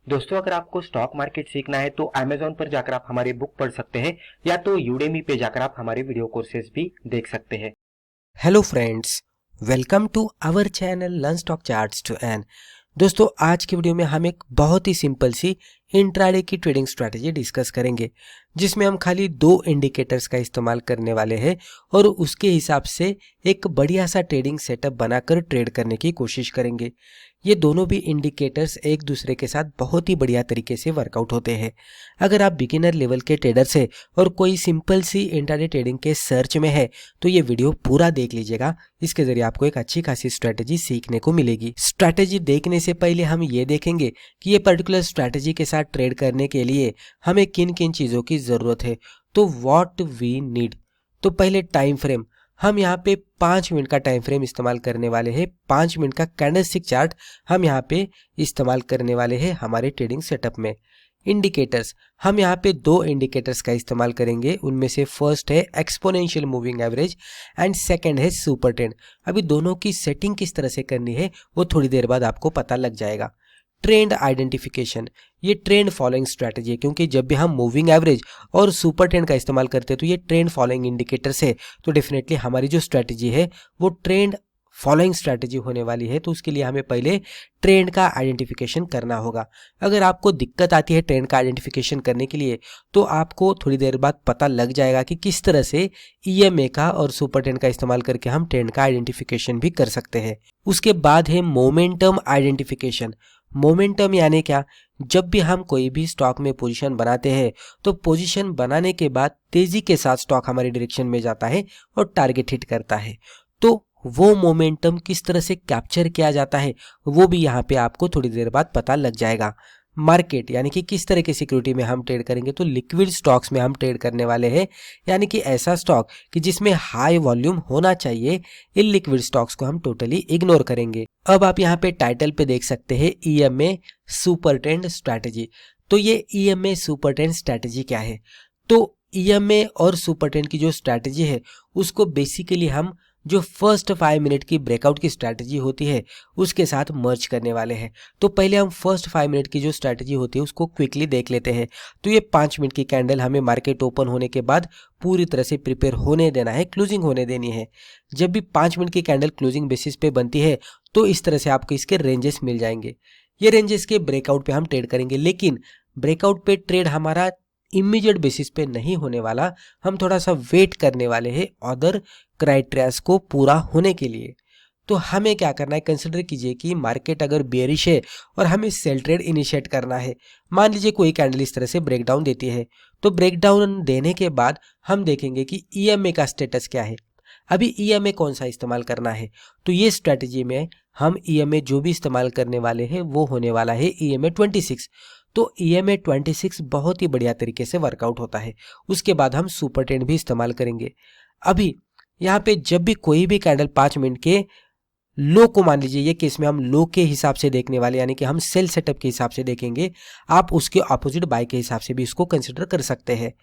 दोस्तों, अगर आपको स्टॉक मार्केट सीखना है तो Amazon पर जाकर आप हमारी बुक पढ़ सकते हैं या तो Udemy पे जाकर आप हमारे वीडियो कोर्सेज भी देख सकते हैं। Hello friends, welcome to our channel learn stock charts to earn. दोस्तों, आज की वीडियो में हम एक बहुत ही सिंपल सी इंट्राडे की ट्रेडिंग स्ट्रैटेजी डिस्कस करेंगे, जिसमें हम खाली दो इंडिकेटर्स का इस्तेमाल करने वाले हैं और उसके हिसाब से एक बढ़िया सा ट्रेडिंग सेटअप बनाकर ट्रेड करने की कोशिश करेंगे। ये दोनों भी इंडिकेटर्स एक दूसरे के साथ बहुत ही बढ़िया तरीके से वर्कआउट होते हैं। अगर आप बिगिनर लेवल के ट्रेडर्स हैं और कोई सिंपल सी इंट्राडे ट्रेडिंग के सर्च में है तो ये वीडियो पूरा देख लीजिएगा। इसके जरिए आपको एक अच्छी खासी स्ट्रैटेजी सीखने को मिलेगी। स्ट्रैटेजी देखने से पहले हम ये देखेंगे कि ये पर्टिकुलर स्ट्रैटेजी के साथ ट्रेड करने के लिए हमें किन किन चीज़ों की ज़रूरत है। तो व्हाट वी नीड। तो पहले टाइम फ्रेम, हम यहाँ पे 5 मिनट का टाइम फ्रेम इस्तेमाल करने वाले हैं। 5 मिनट का कैंडलस्टिक चार्ट हम यहाँ पे इस्तेमाल करने वाले हैं हमारे ट्रेडिंग सेटअप में। इंडिकेटर्स, हम यहाँ पे दो इंडिकेटर्स का इस्तेमाल करेंगे। उनमें से फर्स्ट है exponential moving average and second है सुपर ट्रेंड। अभी दोनों की सेटिंग किस तरह से करनी है वो थोड़ी देर बाद आपको पता लग जाएगा। ट्रेंड आइडेंटिफिकेशन, ये ट्रेंड फॉलोइंग स्ट्रैटेजी है, क्योंकि जब भी हम मूविंग एवरेज और सुपर ट्रेंड का इस्तेमाल करते हैं तो ये ट्रेंड फॉलोइंग इंडिकेटर्स है। तो डेफिनेटली हमारी जो स्ट्रैटेजी है वो ट्रेंड फॉलोइंग स्ट्रैटेजी होने वाली है। तो उसके लिए हमें पहले ट्रेंड का आइडेंटिफिकेशन करना होगा। अगर आपको दिक्कत आती है ट्रेंड का आइडेंटिफिकेशन करने के लिए तो आपको थोड़ी देर बाद पता लग जाएगा कि किस तरह से ईएमए का और सुपर ट्रेंड का इस्तेमाल करके हम ट्रेंड का आइडेंटिफिकेशन भी कर सकते हैं। उसके बाद है मोमेंटम आइडेंटिफिकेशन। मोमेंटम यानी क्या? जब भी हम कोई भी स्टॉक में पोजीशन बनाते हैं तो पोजीशन बनाने के बाद तेजी के साथ स्टॉक हमारी डायरेक्शन में जाता है और टारगेट हिट करता है। तो वो मोमेंटम किस तरह से कैप्चर किया जाता है वो भी यहाँ पे आपको थोड़ी देर बाद पता लग जाएगा। मार्केट यानी कि किस तरह की सिक्योरिटी में हम ट्रेड करेंगे, तो लिक्विड स्टॉक्स में हम ट्रेड करने वाले हैं, यानी कि ऐसा स्टॉक कि जिसमें हाई वॉल्यूम होना चाहिए। इलिक्विड स्टॉक्स को हम टोटली इग्नोर करेंगे। अब आप यहाँ पे टाइटल पे देख सकते हैं ईएमए सुपर ट्रेंड स्ट्रैटेजी। तो ये ईएमए सुपर ट्रेंड स्ट्रैटेजी क्या है? तो ईएमए और सुपर ट्रेंड की जो स्ट्रैटेजी है उसको बेसिकली हम जो फर्स्ट 5 मिनट की ब्रेकआउट की स्ट्रैटेजी होती है उसके साथ मर्ज करने वाले हैं। तो पहले हम फर्स्ट 5 मिनट की जो स्ट्रैटेजी होती है उसको क्विकली देख लेते हैं। तो ये 5 मिनट की कैंडल हमें मार्केट ओपन होने के बाद पूरी तरह से प्रिपेयर होने देना है, क्लोजिंग होने देनी है। जब भी 5 मिनट की कैंडल क्लोजिंग बेसिस पे बनती है तो इस तरह से आपको इसके रेंजेस मिल जाएंगे। ये रेंजेस के ब्रेकआउट पे हम ट्रेड करेंगे, लेकिन ब्रेकआउट पे ट्रेड हमारा इमीडिएट बेसिस पे नहीं होने वाला। हम थोड़ा सा वेट करने वाले हैं अदर क्राइटेरियाज को पूरा होने के लिए। तो हमें क्या करना है, कंसिडर कीजिए कि मार्केट अगर बेयरिश है और हमें सेल ट्रेड इनिशिएट करना है। मान लीजिए कोई कैंडल इस तरह से ब्रेकडाउन देती है, तो ब्रेकडाउन देने के बाद हम देखेंगे कि ईएमए का स्टेटस क्या है। अभी ईएमए कौन सा इस्तेमाल करना है, तो ये स्ट्रैटेजी में हम ईएमए जो भी इस्तेमाल करने वाले हैं वो होने वाला है ईएमए 26। तो ईएमए 26 बहुत ही बढ़िया तरीके से वर्कआउट होता है। उसके बाद हम सुपर ट्रेंड भी इस्तेमाल करेंगे। अभी यहाँ पे जब भी कोई भी कैंडल 5 मिनट के लो को, मान लीजिए ये केस में हम लो के हिसाब से देखने वाले, यानी कि हम सेल सेटअप के हिसाब से देखेंगे। आप उसके ऑपोजिट बाय के हिसाब से भी इसको कंसिडर कर सकते हैं।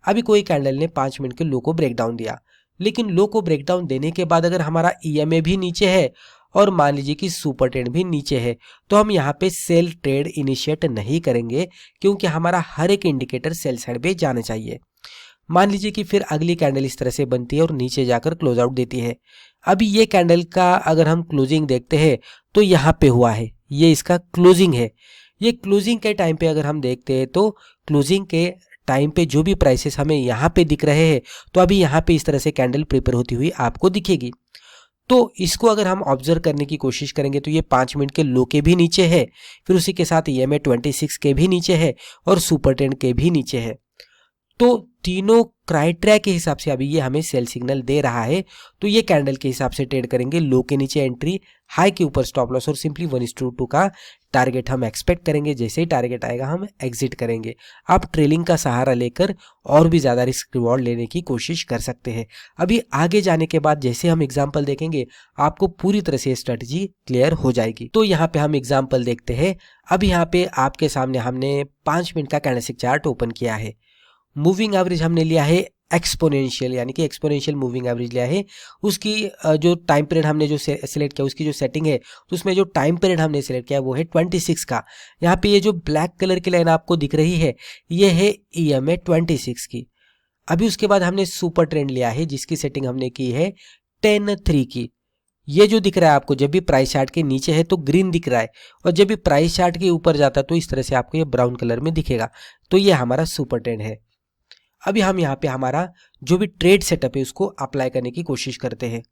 अभी कोई कैंडल ने 5 मिनट के लो को ब्रेकडाउन दिया, लेकिन लो को ब्रेकडाउन देने के बाद अगर हमारा ईएमए भी नीचे है और मान लीजिए कि सुपर ट्रेंड भी नीचे है, तो हम यहाँ पे सेल ट्रेड इनिशिएट नहीं करेंगे, क्योंकि हमारा हर एक इंडिकेटर सेल साइड पे जाने चाहिए। मान लीजिए कि फिर अगली कैंडल इस तरह से बनती है और नीचे जाकर क्लोज आउट देती है। अभी ये कैंडल का अगर हम क्लोजिंग देखते हैं तो यहाँ पे हुआ है, ये इसका क्लोजिंग है। ये क्लोजिंग के टाइम पे अगर हम देखते हैं तो क्लोजिंग के टाइम पे जो भी प्राइसेस हमें यहाँ पे दिख रहे हैं, तो अभी यहाँ पे इस तरह से कैंडल प्रिपेयर होती हुई आपको दिखेगी। तो इसको अगर हम ऑब्जर्व करने की कोशिश करेंगे तो ये 5 मिनट के लो के भी नीचे है, फिर उसी के साथ ईएमए 26 के भी नीचे है और सुपर ट्रेंड के भी नीचे है। तो तीनों क्राइटेरिया के हिसाब से अभी ये हमें सेल सिग्नल दे रहा है। तो ये कैंडल के हिसाब से ट्रेड करेंगे। लो के नीचे एंट्री, हाई के ऊपर स्टॉप लॉस और सिंपली 1:2 का टारगेट हम एक्सपेक्ट करेंगे। जैसे ही टारगेट आएगा हम एग्जिट करेंगे। आप ट्रेलिंग का सहारा लेकर और भी ज़्यादा रिस्क रिवॉर्ड लेने की कोशिश कर सकते हैं। अभी आगे जाने के बाद जैसे हम एग्जाम्पल देखेंगे आपको पूरी तरह से स्ट्रेटजी क्लियर हो जाएगी। तो यहाँ पे हम एग्जाम्पल देखते हैं। अभी यहाँ पे आपके सामने हमने 5 मिनट का कैंडलस्टिक चार्ट ओपन किया है। मूविंग एवरेज हमने लिया है एक्सपोनेंशियल यानी कि एक्सपोनेंशियल मूविंग एवरेज लिया है। उसकी जो टाइम पीरियड हमने जो सिलेक्ट किया, उसकी जो सेटिंग है, तो उसमें जो टाइम पीरियड हमने सिलेक्ट किया वो है 26 का। यहाँ पे ये जो ब्लैक कलर की लाइन आपको दिख रही है ये है EMA 26 की। अभी उसके बाद हमने सुपर ट्रेंड लिया है जिसकी सेटिंग हमने की है 10-3 की। ये जो दिख रहा है आपको, जब भी प्राइस चार्ट के नीचे है तो ग्रीन दिख रहा है, और जब भी प्राइस चार्ट के ऊपर जाता है तो इस तरह से आपको ये ब्राउन कलर में दिखेगा। तो ये हमारा सुपर ट्रेंड है। अभी हम यहाँ पे हमारा जो भी ट्रेड सेटअप है उसको अप्लाई करने की कोशिश करते हैं।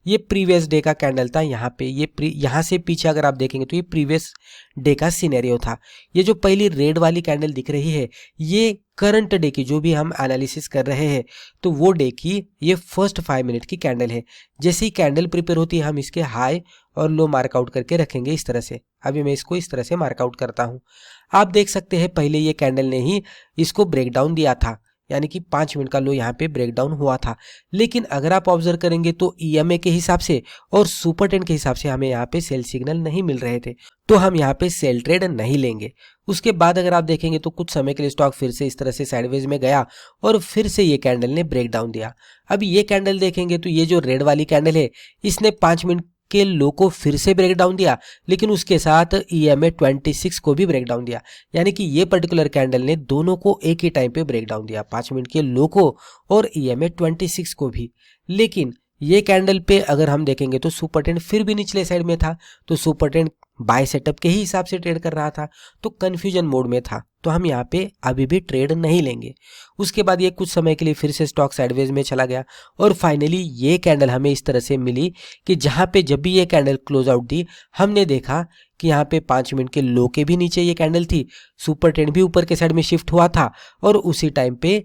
ये प्रीवियस डे का कैंडल था। यहाँ पे ये यहाँ से पीछे अगर आप देखेंगे तो ये प्रीवियस डे का सिनेरियो था। ये जो पहली रेड वाली कैंडल दिख रही है ये करंट डे की जो भी हम एनालिसिस कर रहे हैं तो वो डे की ये फर्स्ट 5 मिनट की कैंडल है। जैसे ही कैंडल प्रिपेयर होती है हम इसके हाई और लो मार्कआउट करके रखेंगे इस तरह से। अभी मैं इसको इस तरह से मार्कआउट करता हूँ। आप देख सकते हैं पहले ये कैंडल ने ही इसको ब्रेक डाउन दिया था, यानी कि 5 मिनट का लो यहाँ पे ब्रेक डाउन हुआ था। लेकिन अगर आप ऑब्जर्व करेंगे तो EMA के हिसाब से और सुपर ट्रेंड के हिसाब से हमें यहाँ पे सेल सिग्नल नहीं मिल रहे थे, तो हम यहाँ पे सेल ट्रेड नहीं लेंगे। उसके बाद अगर आप देखेंगे तो कुछ समय के लिए स्टॉक फिर से इस तरह से साइडवेज में गया और फिर से ये कैंडल ने ब्रेक डाउन दिया। अब ये कैंडल देखेंगे तो ये जो रेड वाली कैंडल है इसने 5 मिनट के लो को फिर से ब्रेक डाउन दिया, लेकिन उसके साथ EMA 26 को भी ब्रेक डाउन दिया। यानी कि ये पर्टिकुलर कैंडल ने दोनों को एक ही टाइम पे ब्रेक डाउन दिया, 5 मिनट के लो को और EMA 26 को भी। लेकिन ये कैंडल पे अगर हम देखेंगे तो सुपर ट्रेंड फिर भी निचले साइड में था, तो सुपर ट्रेंड बाय सेटअप के ही हिसाब से ट्रेड कर रहा था, तो कंफ्यूजन मोड में था, तो हम यहाँ पे अभी भी ट्रेड नहीं लेंगे। उसके बाद ये कुछ समय के लिए फिर से स्टॉक साइडवेज में चला गया और फाइनली ये कैंडल हमें इस तरह से मिली कि जहाँ पे जब भी ये कैंडल क्लोज आउट दी हमने देखा कि यहाँ पे 5 मिनट के लो के भी नीचे ये कैंडल थी, सुपर ट्रेंड भी ऊपर के साइड में शिफ्ट हुआ था और उसी टाइम पे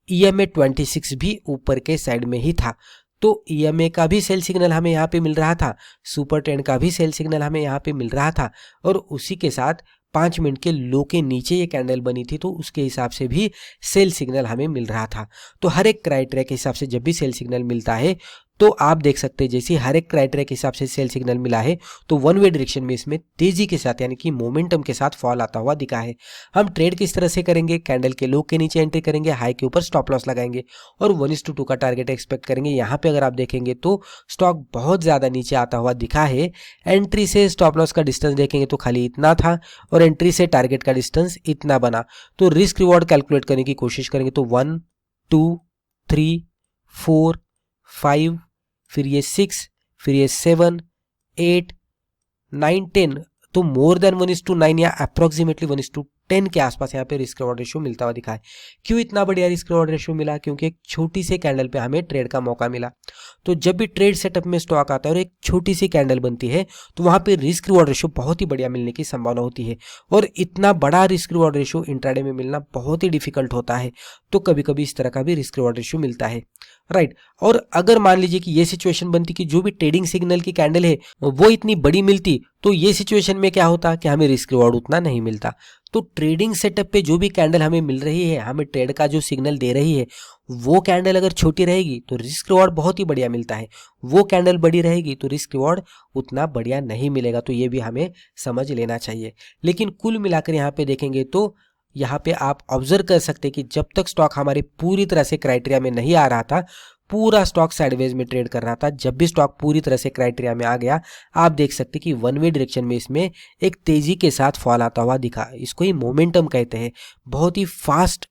EMA 26 भी ऊपर के साइड में ही था। तो EMA का भी सेल सिग्नल हमें यहाँ पे मिल रहा था, सुपर ट्रेंड का भी सेल सिग्नल हमें यहाँ पे मिल रहा था और उसी के साथ 5 मिनट के लो के नीचे ये कैंडल बनी थी तो उसके हिसाब से भी सेल सिग्नल हमें मिल रहा था। तो हर एक क्राइटेरिया के हिसाब से जब भी सेल सिग्नल मिलता है तो आप देख सकते हैं जैसे हर एक क्राइटेरिया के हिसाब से सेल सिग्नल मिला है तो वन वे डायरेक्शन में इसमें तेजी के साथ यानी कि मोमेंटम के साथ फॉल आता हुआ दिखा है। हम ट्रेड किस तरह से करेंगे, कैंडल के लो के नीचे एंट्री करेंगे, हाई के ऊपर स्टॉप लॉस लगाएंगे और 1:2 का टारगेट एक्सपेक्ट करेंगे। यहाँ पे अगर आप देखेंगे तो स्टॉक बहुत ज्यादा नीचे आता हुआ दिखा है। एंट्री से स्टॉप लॉस का डिस्टेंस देखेंगे तो खाली इतना था और एंट्री से टारगेट का डिस्टेंस इतना बना। तो रिस्क रिवॉर्ड कैलकुलेट करने की कोशिश करेंगे तो 1 2 3 4 5 फिर ये 6 फिर ये 7 8 9 10, तो मोर देन 1:9 या अप्रोक्सीमेटली 1:10 के आसपास यहाँ पे रिस्क रिवॉर्ड रेशियो मिलता हुआ दिखा है। क्यों इतना बढ़िया रिस्क रिवॉर्ड रेशियो मिला? क्योंकि एक छोटी सी कैंडल पे हमें ट्रेड का मौका मिला। तो जब भी ट्रेड सेटअप में स्टॉक आता है और एक छोटी सी कैंडल बनती है तो वहां पे रिस्क रिवॉर्ड रेशियो बहुत ही बढ़िया मिलने की संभावना होती है और इतना बड़ा रिस्क रिवॉर्ड रेशियो इंट्राडे में मिलना बहुत ही डिफिकल्ट होता है। तो कभी कभी इस तरह का भी रिस्क रिवॉर्ड रेशियो मिलता है, राइट। और अगर मान लीजिए कि ये सिचुएशन बनती कि जो भी ट्रेडिंग सिग्नल की कैंडल है वो इतनी बड़ी मिलती तो ये सिचुएशन में क्या होता कि हमें रिस्क रिवॉर्ड उतना नहीं मिलता। तो ट्रेडिंग सेटअप पे जो भी कैंडल हमें मिल रही है, हमें ट्रेड का जो सिग्नल दे रही है, वो कैंडल अगर छोटी रहेगी तो रिस्क रिवॉर्ड बहुत ही बढ़िया मिलता है, वो कैंडल बड़ी रहेगी तो रिस्क रिवॉर्ड उतना बढ़िया नहीं मिलेगा। तो ये भी हमें समझ लेना चाहिए। लेकिन कुल मिलाकर यहाँ पे देखेंगे तो यहाँ पे आप ऑब्जर्व कर सकते हैं कि जब तक स्टॉक हमारे पूरी तरह से क्राइटेरिया में नहीं आ रहा था, पूरा स्टॉक साइडवेज में ट्रेड कर रहा था। जब भी स्टॉक पूरी तरह से क्राइटेरिया में आ गया आप देख सकते कि वन वे डायरेक्शन में इसमें एक तेजी के साथ फॉल आता हुआ दिखा। इसको ही मोमेंटम कहते हैं। बहुत ही फास्ट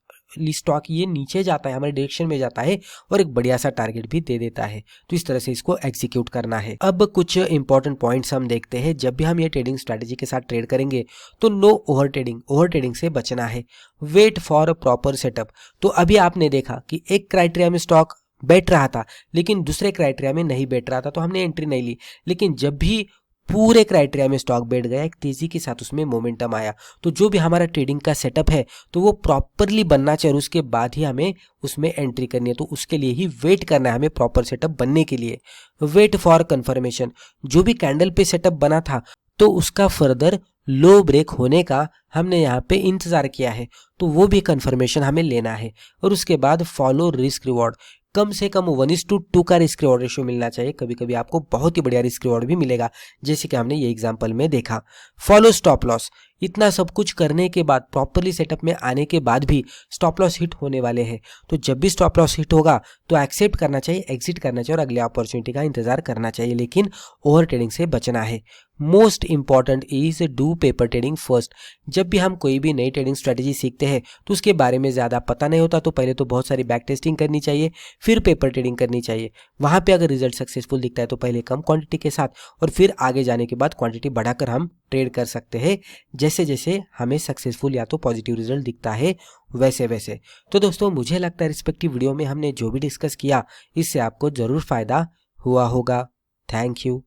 स्टॉक ये नीचे जाता है, हमारे डायरेक्शन में जाता है और एक बढ़िया सा टारगेट भी दे देता है। तो इस तरह से इसको एग्जीक्यूट करना है। अब कुछ इंपॉर्टेंट पॉइंट्स हम देखते हैं। जब भी हम ये ट्रेडिंग स्ट्रैटेजी के साथ ट्रेड करेंगे तो नो ओवर ट्रेडिंग से बचना है। Wait for proper setup. तो अभी आपने देखा कि एक क्राइटेरिया में स्टॉक बैठ रहा था लेकिन दूसरे क्राइटेरिया में नहीं बैठ रहा था तो हमने एंट्री नहीं ली। लेकिन जब भी पूरे क्राइटेरिया में स्टॉक बैठ गया, एक तेजी के साथ उसमें मोमेंटम आया, तो जो भी हमारा ट्रेडिंग का सेटअप है तो वो प्रॉपरली बनना चाहिए और उसके बाद ही हमें उसमें एंट्री करनी है। तो उसके लिए ही वेट करना है हमें प्रॉपर सेटअप बनने के लिए। Wait for confirmation. जो भी कैंडल पे सेटअप बना था तो उसका फर्दर लो ब्रेक होने का हमने यहाँ पे इंतजार किया है, तो वो भी कंफर्मेशन हमें लेना है। और उसके बाद फॉलो रिस्क रिवॉर्ड। कम से कम 1:2 का रिस्क रिवॉर्ड रेशियो मिलना चाहिए। कभी कभी आपको बहुत ही बढ़िया रिस्क रिवॉर्ड भी मिलेगा, जैसे कि हमने ये एग्जांपल में देखा। Follow stop loss. इतना सब कुछ करने के बाद, प्रॉपरली सेटअप में आने के बाद भी स्टॉप लॉस हिट होने वाले हैं। तो जब भी स्टॉप लॉस हिट होगा तो एक्सेप्ट करना चाहिए, एग्जिट करना चाहिए और अगले अपॉर्चुनिटी का इंतजार करना चाहिए, लेकिन ओवर ट्रेडिंग से बचना है। Most important is do paper trading first. जब भी हम कोई भी नई ट्रेडिंग स्ट्रेटेजी सीखते हैं तो उसके बारे में ज़्यादा पता नहीं होता, तो पहले तो बहुत सारी बैक टेस्टिंग करनी चाहिए, फिर पेपर ट्रेडिंग करनी चाहिए। वहाँ पे अगर रिजल्ट सक्सेसफुल दिखता है तो पहले कम क्वांटिटी के साथ और फिर आगे जाने के बाद क्वांटिटी बढ़ाकर हम ट्रेड कर सकते हैं, जैसे जैसे हमें सक्सेसफुल या तो पॉजिटिव रिजल्ट दिखता है वैसे वैसे। तो दोस्तों, मुझे लगता है रिस्पेक्टिव वीडियो में हमने जो भी डिस्कस किया इससे आपको ज़रूर फायदा हुआ होगा। Thank you.